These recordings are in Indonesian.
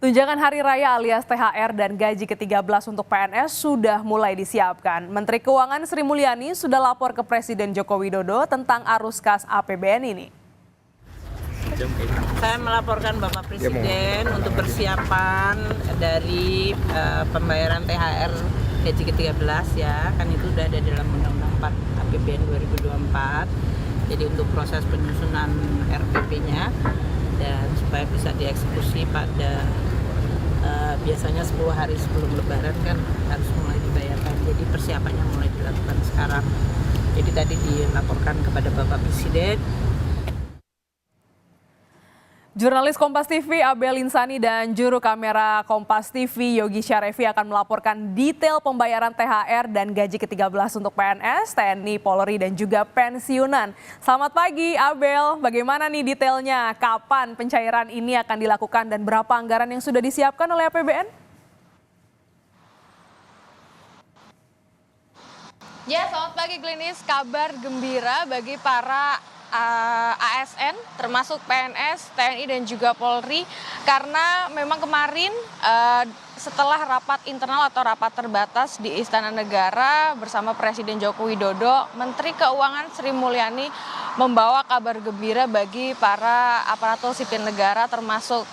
Tunjangan Hari Raya alias THR dan gaji ke-13 untuk PNS sudah mulai disiapkan. Menteri Keuangan Sri Mulyani sudah lapor ke Presiden Joko Widodo tentang arus kas APBN ini. Saya melaporkan Bapak Presiden untuk persiapan dari pembayaran THR gaji ke-13 ya, kan itu sudah ada dalam Undang-Undang 4 APBN 2024. Jadi untuk proses penyusunan RPP-nya dan supaya bisa dieksekusi pada biasanya 10 hari sebelum Lebaran kan harus mulai dibayarkan. Jadi persiapannya mulai dilakukan sekarang. Jadi tadi dilaporkan kepada Bapak Presiden. Jurnalis Kompas TV Abel Insani dan juru kamera Kompas TV Yogi Syarevi akan melaporkan detail pembayaran THR dan gaji ke-13 untuk PNS, TNI, Polri, dan juga pensiunan. Selamat pagi Abel, bagaimana nih detailnya? Kapan pencairan ini akan dilakukan dan berapa anggaran yang sudah disiapkan oleh APBN? Ya, selamat pagi Glenis. Kabar gembira bagi para ASN termasuk PNS, TNI dan juga Polri karena memang kemarin setelah rapat internal atau rapat terbatas di Istana Negara bersama Presiden Joko Widodo, Menteri Keuangan Sri Mulyani membawa kabar gembira bagi para aparatur sipil negara termasuk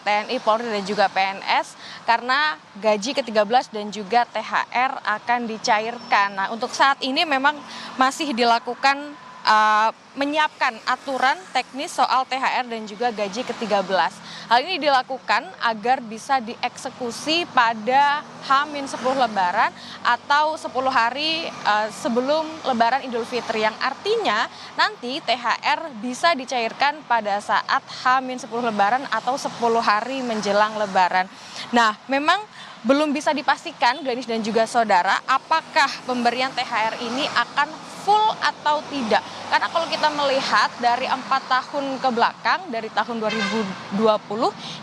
TNI, Polri dan juga PNS karena gaji ke-13 dan juga THR akan dicairkan. Nah, untuk saat ini memang masih dilakukan menyiapkan aturan teknis soal THR dan juga gaji ke-13. Hal ini dilakukan agar bisa dieksekusi pada H-10 Lebaran atau 10 hari sebelum Lebaran Idul Fitri, yang artinya nanti THR bisa dicairkan pada saat H-10 Lebaran atau 10 hari menjelang Lebaran. Nah, memang belum bisa dipastikan, Glenis dan juga saudara, apakah pemberian THR ini akan full atau tidak. Karena kalau kita melihat dari 4 tahun ke belakang, dari tahun 2020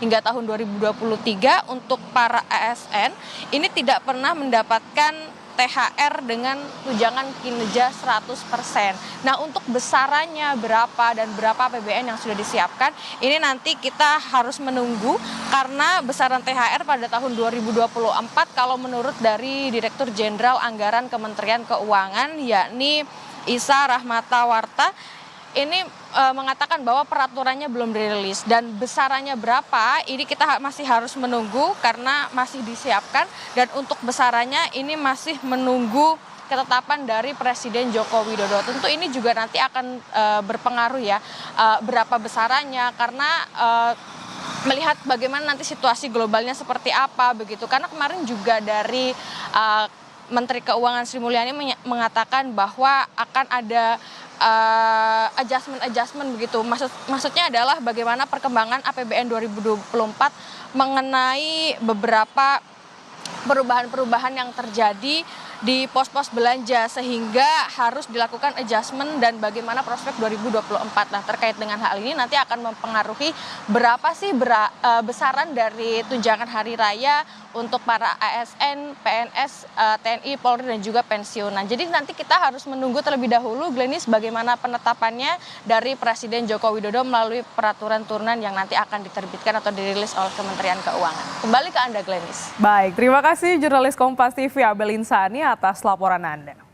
hingga tahun 2023 untuk para ASN, ini tidak pernah mendapatkan THR dengan tunjangan kinerja 100%. Nah, untuk besarannya berapa dan berapa APBN yang sudah disiapkan, ini nanti kita harus menunggu karena besaran THR pada tahun 2024 kalau menurut dari Direktur Jenderal Anggaran Kementerian Keuangan yakni Isa Rahmatawarta ini mengatakan bahwa peraturannya belum dirilis dan besarannya berapa ini kita masih harus menunggu karena masih disiapkan, dan untuk besarannya ini masih menunggu ketetapan dari Presiden Joko Widodo. Tentu ini juga nanti akan berpengaruh ya berapa besarannya karena melihat bagaimana nanti situasi globalnya seperti apa begitu, karena kemarin juga dari Menteri Keuangan Sri Mulyani mengatakan bahwa akan ada adjustment begitu. Maksudnya adalah bagaimana perkembangan APBN 2024 mengenai beberapa perubahan-perubahan yang terjadi di pos-pos belanja sehingga harus dilakukan adjustment dan bagaimana prospek 2024. Nah, terkait dengan hal ini nanti akan mempengaruhi berapa sih besaran dari tunjangan hari raya untuk para ASN, PNS, TNI, Polri dan juga pensiunan. Jadi nanti kita harus menunggu terlebih dahulu, Glenis, bagaimana penetapannya dari Presiden Joko Widodo melalui peraturan turunan yang nanti akan diterbitkan atau dirilis oleh Kementerian Keuangan. Kembali ke Anda, Glenis. Baik, terima kasih jurnalis Kompas TV Abel Insani atas laporan Anda.